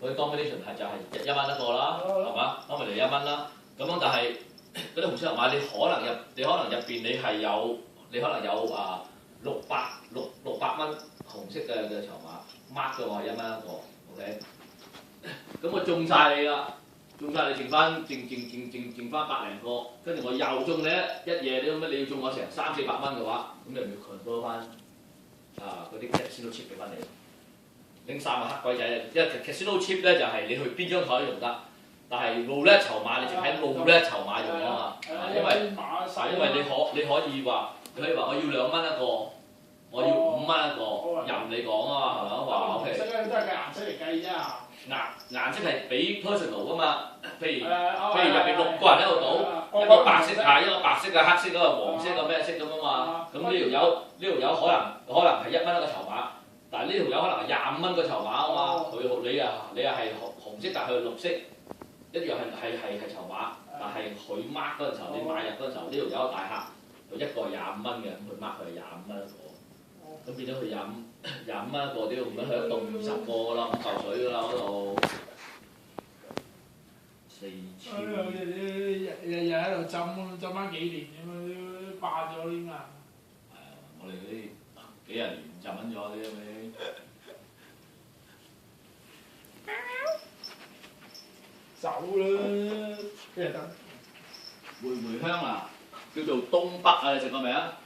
嗰啲 combination 係就係1蚊一個啦，係嘛？咁咪嚟1蚊啦。咁樣但係嗰啲紅色籌碼，你可能入邊你可能有600蚊紅色嘅籌碼 mark 嘅喎，1蚊一個 ，OK。咁我中晒你啦，中晒你剩翻百零個，跟住我又中你一嘢，你要中我成300-400蚊嘅話，咁你咪要 control 翻嗰啲 casino chip 俾翻你。拎3個黑鬼仔，因為 casino chip 咧就係你去邊張台都用得，但係roulette籌碼你淨喺roulette籌碼用啊嘛，因為你可以話我要2蚊一個，我要5蚊一個，任你講啊嘛，係咪啊？話 OK。色咧都係計顏色嚟計啫。顏色係俾 personal 噶嘛，譬如入邊6個人喺度賭，一個白色一個白色嘅黑色嗰個黃色個咩色咁啊嘛，咁呢條友可能係1蚊一個籌碼。但係呢條友可能係25蚊個籌碼啊嘛，你係紅色，但係佢綠色，一樣係籌碼，但係佢 mark 嗰陣時候，你買入嗰陣時候，呢條友大客，佢一個係25蚊嘅，咁佢 mark 佢係25蚊一個，咁變咗佢25蚊一個都要咁樣，佢一棟20個啦，5嚿水㗎啦嗰度，4000。日喺度浸翻幾年咁樣，霸咗啲硬。我哋嗰啲幾廿年浸緊咗啲咁。走啦，邊日得？梅香啊，叫做東北啊，你食過未啊？